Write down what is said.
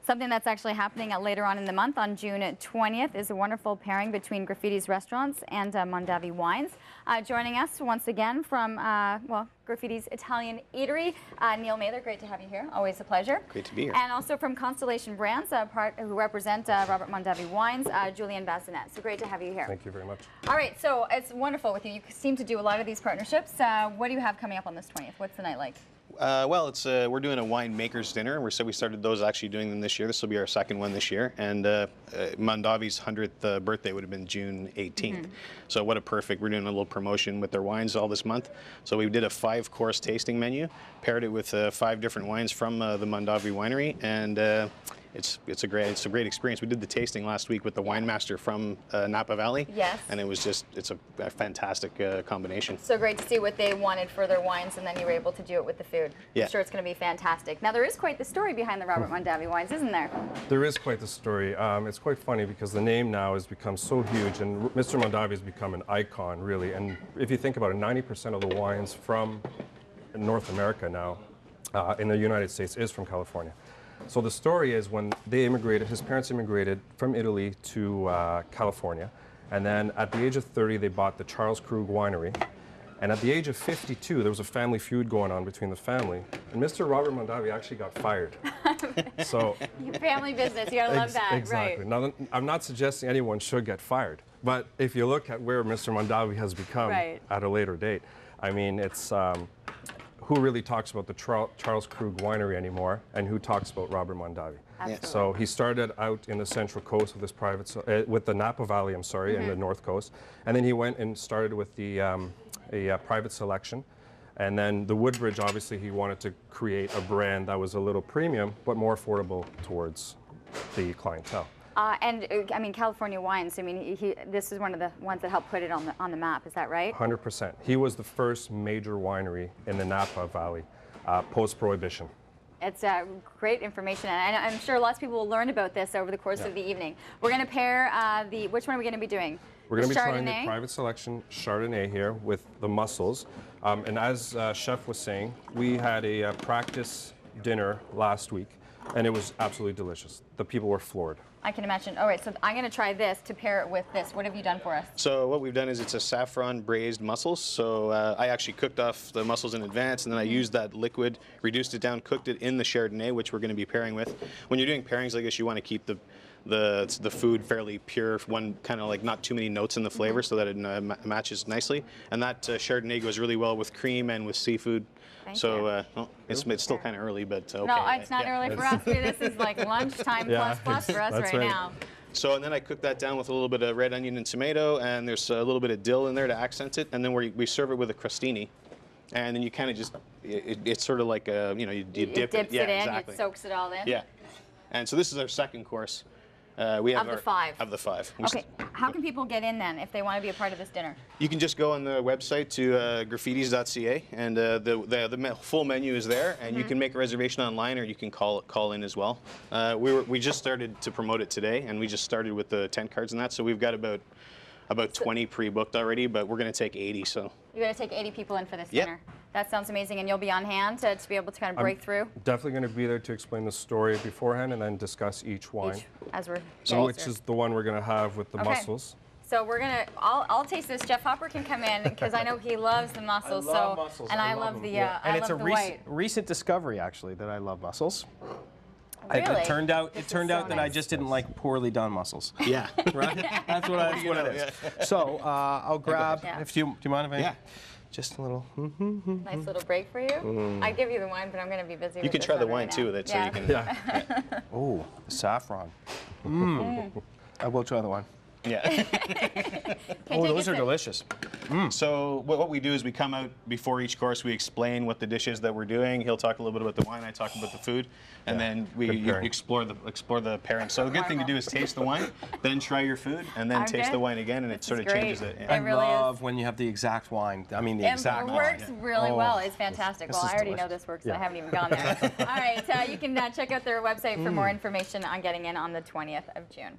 Something that's actually happening later on in the month on June 20th is a wonderful pairing between Graffiti's restaurants and Mondavi wines. Joining us once again from, well, Graffiti's Italian Eatery, Neil Mather, great to have you here. Always a pleasure. Great to be here. And also from Constellation Brands, who represent Robert Mondavi wines, Julien Bazinet. So great to have you here. Thank you very much. All right, so it's wonderful with you. You seem to do a lot of these partnerships. What do you have coming up on this 20th? What's the night like? Well, it's we're doing a winemaker's dinner. We started those actually doing them this year. This will be our second one this year. And Mondavi's 100th birthday would have been June 18th. So what a perfect, we're doing a little promotion with their wines all this month. So we did a 5-course tasting menu, paired it with 5 different wines from the Mondavi winery. And it's a great experience. We did the tasting last week with the wine master from Napa Valley. Yes. And it was it's a fantastic combination. So great to see what they wanted for their wines, and then you were able to do it with the food. Yeah. I'm sure it's going to be fantastic. Now there is quite the story behind the Robert Mondavi wines, isn't there? There is quite the story. It's quite funny because the name now has become so huge, and Mr. Mondavi has become an icon, really. And if you think about it, 90% of the wines from North America now in the United States is from California. So the story is when they immigrated, his parents immigrated from Italy to California, and then at the age of 30 they bought the Charles Krug winery, and at the age of 52 there was a family feud going on between the family, and Mr. Robert Mondavi actually got fired. So family business, you gotta love that. Exactly. Right. Now I'm not suggesting anyone should get fired, but if you look at where Mr. Mondavi has become at a later date, I mean, it's who really talks about the Charles Krug winery anymore, and who talks about Robert Mondavi? Absolutely. So he started out in the Central Coast with his with the Napa Valley, I'm sorry, in the North Coast, and then he went and started with the a private selection, and then the Woodbridge. Obviously, he wanted to create a brand that was a little premium but more affordable towards the clientele. And I mean, California wines, I mean, this is one of the ones that helped put it on the map, is that right? 100%. He was the first major winery in the Napa Valley post-Prohibition. It's great information, and I'm sure lots of people will learn about this over the course of the evening. We're going to pair which one are we going to be doing? We're going to be trying the private selection Chardonnay here with the mussels. And as Chef was saying, we had a practice dinner last week, and it was absolutely delicious. The people were floored. I can imagine. All right, so I'm going to try this to pair it with this. What have you done for us? So what we've done is it's a saffron braised mussels. So I actually cooked off the mussels in advance, and then I used that liquid, reduced it down, cooked it in the Chardonnay, which we're going to be pairing with. When you're doing pairings like this, you want to keep the food fairly pure, one kind of like not too many notes in the flavor, so that it matches nicely. And that Chardonnay goes really well with cream and with seafood. Well, it's still kind of early, but okay. No, it's not early for us. This is like lunchtime plus for us right now. So, and then I cook that down with a little bit of red onion and tomato, and there's a little bit of dill in there to accent it, and then we serve it with a crostini. And then you kind of just, it's sort of like, you dip it. It dips it in, exactly. It soaks it all in. Yeah. And so this is our second course. We have of the 5. Of the 5. Okay, how can people get in then if they want to be a part of this dinner? You can just go on the website to graffitis.ca, and the full menu is there, and you can make a reservation online, or you can call in as well. We just started to promote it today, and we just started with the tent cards and that, so we've got about 20 pre-booked already, but we're going to take 80. So you're going to take 80 people in for this dinner. That sounds amazing, and you'll be on hand to be able to kind of break through. Definitely going to be there to explain the story beforehand and then discuss each wine. Which is the one we're going to have with the mussels. So we're gonna. I'll taste this. Jeff Hopper can come in because I know he loves the mussels. I love mussels. And I love the. And it's a recent discovery actually that I love mussels. Really? It turned out that I just didn't like poorly done mussels. Yeah. Right? That's what it is. Yeah. So I'll grab. Do you mind if I? Yeah. Just a little. Nice little break for you. I give you the wine, but I'm going to be busy. You can try the wine too. That's so you can. Yeah. Oh, saffron. I will try the wine. Yeah. Oh, those are delicious. So what we do is we come out before each course, we explain what the dish is that we're doing. He'll talk a little bit about the wine, I talk about the food, and then we explore the pairing. So the good thing to do is taste the wine, then try your food, and then taste the wine again, and it sort of changes it. I love when you have the exact wine. I mean, the exact wine. It works really well. It's fantastic. Well, I already know this works, so I haven't even gone there. All right, you can check out their website for more information on getting in on the 20th of June.